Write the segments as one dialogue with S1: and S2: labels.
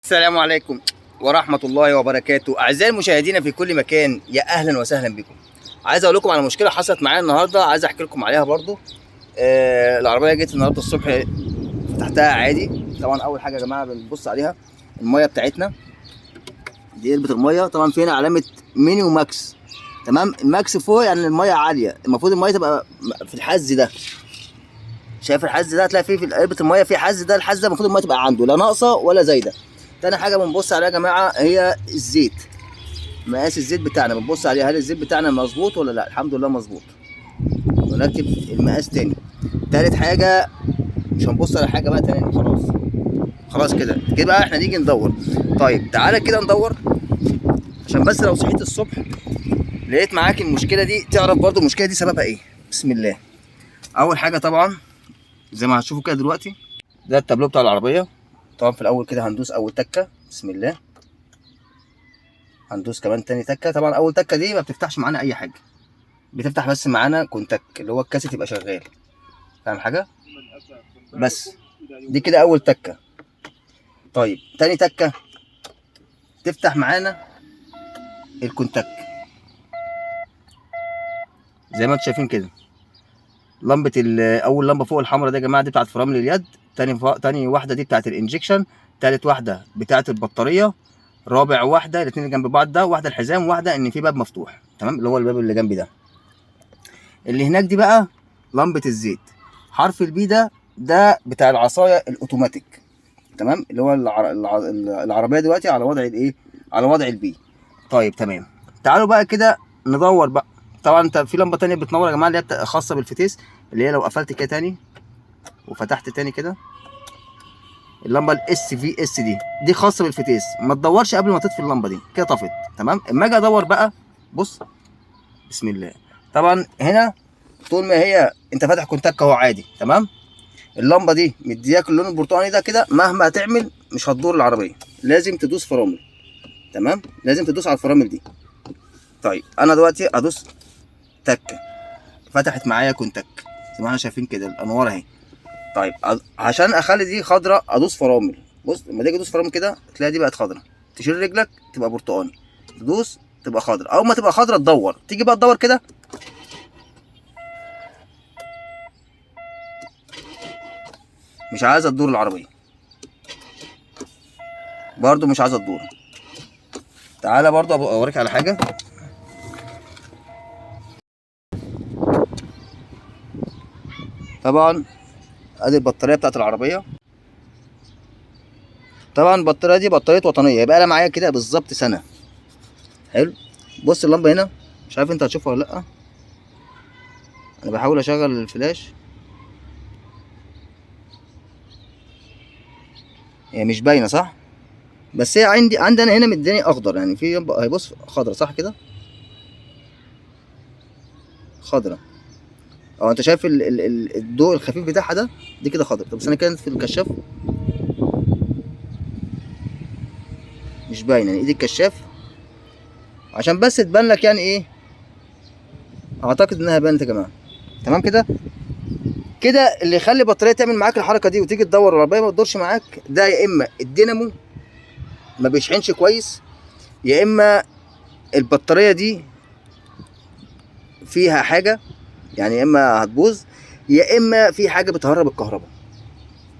S1: السلام عليكم ورحمة الله وبركاته. أعزائي المشاهدين في كل مكان، يا أهلا وسهلا بكم. عايز أقول لكم على مشكلة حصلت معايا النهاردة، عايز أحكي لكم عليها برضو. العربية جت النهاردة الصبح، فتحتها عادي. طبعا أول حاجة يا جماعة بنبص عليها المية بتاعتنا، دي علبة المية. طبعا في هنا علامة ميني وماكس، تمام. الماكس فوق يعني المية عالية، المفروض المية تبقى في الحز ده. شايف الحز ده؟ هتلاقي فيه في علبة المية في حز ده، الحز ده المفروض المية تبقى عنده لا ناقصة ولا زايدة. تاني حاجة بنبص عليها يا جماعة هي الزيت، مقاس الزيت بتاعنا بنبص عليه، هل الزيت بتاعنا مظبوط ولا لا؟ الحمد لله مظبوط، ونكتب المقاس تاني. تالت حاجه مش هنبص على حاجه بقى تاني، خلاص كده بقى احنا نيجي ندور. طيب تعالى كده ندور، عشان بس لو صحيت الصبح لقيت معاك المشكله دي تعرف برضو المشكله دي سببها ايه. بسم الله. اول حاجه طبعا زي ما هتشوفوا كده دلوقتي، ده التابلو بتاع العربيه. طبعا في الاول كده هندوس اول تكه، بسم الله. هندوس كمان تاني تكه. طبعا اول تكه دي ما بتفتحش معانا اي حاجه، بتفتح بس معانا كونتاك اللي هو الكاسيت يبقى شغال، فاهم حاجه؟ بس دي كده اول تكه. طيب تاني تكه تفتح معانا الكونتاك زي ما انتم شايفين كده. لمبه اول لمبه فوق الحمراء دي يا جماعه دي بتاعت فرامل اليد. تاني واحده دي بتاعت الانجكشن. تالت واحده بتاعت البطاريه. رابع واحده الاثنين اللي جنب بعض ده، واحده الحزام، واحده ان في باب مفتوح، تمام، اللي هو الباب اللي جنبي ده. اللي هناك دي بقى لمبه الزيت، حرف البي ده بتاع العصايه الاوتوماتيك، تمام، اللي هو العربيه دلوقتي على وضع الايه، على وضع البي. طيب تمام، تعالوا بقى كده ندور بقى. طبعا انت في لمبه تانية بتنور يا جماعه اللي هي خاصه بالفتيس، اللي هي لو قفلت كده تاني وفتحت تاني كده، اللمبه الاس في اس دي خاصه بالفتيس. ما تدورش قبل ما تطفي اللمبه دي كده، طفت تمام. اما اجي ادور بقى، بص بسم الله. طبعا هنا طول ما هي انت فاتح كونتاك اهو عادي، تمام. اللمبه دي مدياك اللون البرتقاني ده كده، مهما هتعمل مش هتدور العربيه، لازم تدوس فرامل، تمام، لازم تدوس على الفرامل دي. طيب انا دلوقتي ادوس تكه، فتحت معايا كونتاك زي ما احنا شايفين كده الانوار اهي. طيب عشان اخلي دي خضراء ادوس فرامل. بص لما تيجي تدوس فرامل كده تلاقي دي بقت خضراء، تشيل رجلك تبقى برتقاني، تدوس تبقى خضراء. اول ما تبقى خضراء تدور، تيجي بقى تدور كده، مش عايزه تدور العربيه، برضو مش عايزه تدور. تعالى برضو اوريك على حاجه. طبعا ادي البطاريه بتاعت العربيه. طبعا البطاريه دي بطاريه وطنيه، يبقى انا معايا كده بالظبط سنه. حلو. بص اللمبه هنا، مش عارف انت هتشوفها ولا لا، انا بحاول اشغل الفلاش، هي مش باينه صح، بس هي عندي انا هنا مداني اخضر، يعني في هي بص خضرا صح كده، خضرا. اه انت شايف الضوء الخفيف بتاعها ده، دي كده خضرا. طب بس انا كانت في الكشاف مش باينه، يعني ايدي الكشاف عشان بس تبان لك يعني ايه. اعتقد انها بانت يا جماعه، تمام كده. كده اللي يخلي البطاريه تعمل معاك الحركه دي وتيجي تدور العربيه ما تدورش معاك، ده يا اما الدينامو ما بيشحنش كويس، يا اما البطاريه دي فيها حاجه، يعني يا اما هتبوظ، يا اما في حاجه بتهرب الكهرباء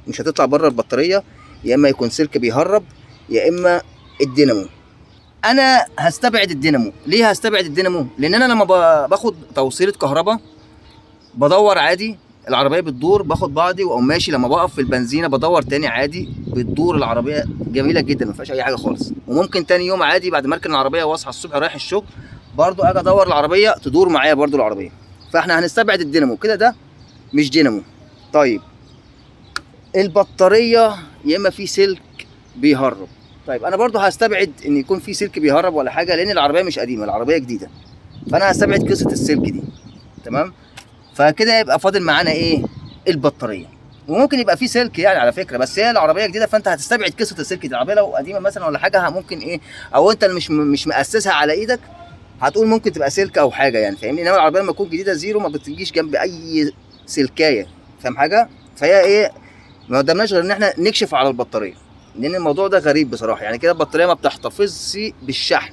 S1: مش هتطلع بره البطاريه، يا اما يكون سلك بيهرب، يا اما الدينامو. انا هستبعد الدينامو. ليه هستبعد الدينامو؟ لان انا لما باخد توصيله كهرباء بدور عادي العربيه بتدور، باخد بعضي واقوم ماشي. لما بقف في البنزينه بدور تاني عادي بتدور العربيه جميله جدا، ما فيهاش اي حاجه خالص. وممكن تاني يوم عادي بعد ما اركن العربيه واصحى الصبح رايح الشغل برضو اجي ادور العربيه تدور معايا برضو العربيه. فاحنا هنستبعد الدينامو كده، ده مش دينامو. طيب البطاريه يا اما في سلك بيهرب. طيب انا برضو هستبعد ان يكون في سلك بيهرب ولا حاجه، لان العربيه مش قديمه، العربيه جديده، فانا هستبعد قصه السلك دي، تمام. فكده يبقى فاضل معانا ايه؟ البطاريه. وممكن يبقى في سلك يعني على فكره، بس هي العربيه جديده فانت هتستبعد قصه السلك دي. العربيه لو قديمه مثلا ولا حاجه ممكن ايه، او انت اللي مش مؤسسها على ايدك هتقول ممكن تبقى سلك او حاجه يعني، فاهمني. انما العربيه لما تكون جديده زيرو ما بتجيش جنب اي سلكايه، فاهم حاجه. فهي ايه، ما قدامناش غير ان احنا نكشف على البطاريه. لان الموضوع ده غريب بصراحه. يعني كده البطاريه ما بتحتفظش بالشحن،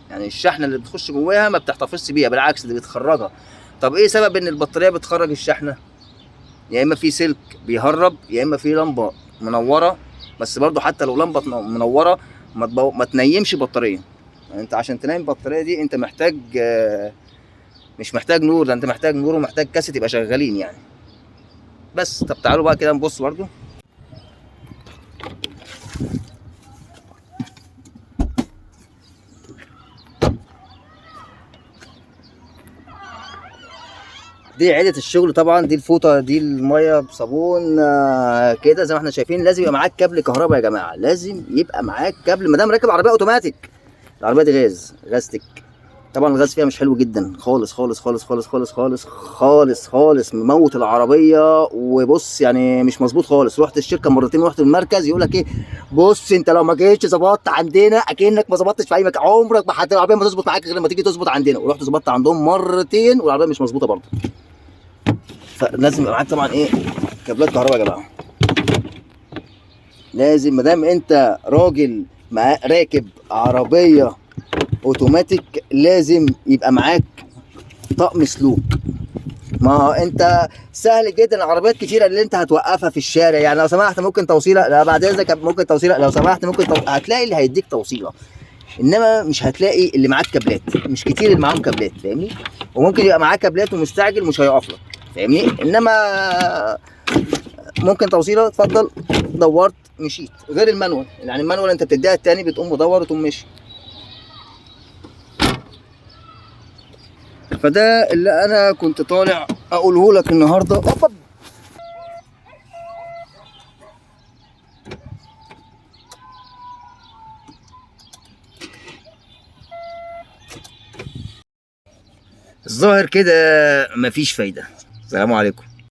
S1: يعني الشحنه اللي بتخش جواها ما بتحتفظش بيها، بالعكس دي بتخرجها. طب ايه سبب ان البطاريه بتخرج الشحنه؟ يا اما في سلك بيهرب، يا اما في لمبه منوره. بس برضو حتى لو لمبه منوره ما تنيمش بطاريه. يعني انت عشان تنام البطاريه دي انت محتاج مش محتاج نور، ده انت محتاج نور ومحتاج كاسيت يبقى شغالين يعني. بس طب تعالوا بقى كده نبص برضو. دي عدة الشغل طبعا، دي الفوطة، دي المية بصابون كده زي ما احنا شايفين. لازم يبقى معاك كابل كهرباء يا جماعة، لازم يبقى معاك كابل ما دام راكب عربية اوتوماتيك. العربية دي غازتك. طبعا الغاز فيها مش حلو جدا خالص خالص خالص خالص خالص خالص خالص خالص، مموت العربيه. وبص يعني مش مظبوط خالص. رحت الشركه مرتين ورحت المركز، يقول لك ايه، بص انت لو ما جيتش ظبطت عندنا اكنك ما ظبطتش في اي مكان، عمرك ما العربيه ما تظبط معاك غير لما تيجي تظبط عندنا. ورحت ظبطت عندهم مرتين والعربيه مش مظبوطه برضه. فلازم يبقى معاك طبعا ايه، كابلات كهرباء يا جماعه. لازم ما دام انت راجل راكب عربيه اوتوماتيك لازم يبقى معاك طقم سلوك. ما انت سهل جدا، العربيات كتيره اللي انت هتوقفها في الشارع، يعني لو سمحت ممكن توصيله، لا بعد اذنك ممكن توصيله، لو سمحت ممكن هتلاقي اللي هيديك توصيله، انما مش هتلاقي اللي معاك كابلات. مش كتير اللي معاهم كابلات، فاهمني؟ وممكن يبقى معاه كابلات ومستعجل مش هيقف لك، فاهمني؟ انما ممكن توصيله، اتفضل دورت مشيت. غير المانوال، يعني المانوال انت بتديها التاني بتقوم مدور وتقوم ماشي. فده اللي انا كنت طالع اقوله لك النهارده. الظاهر كده مفيش فايده. السلام عليكم.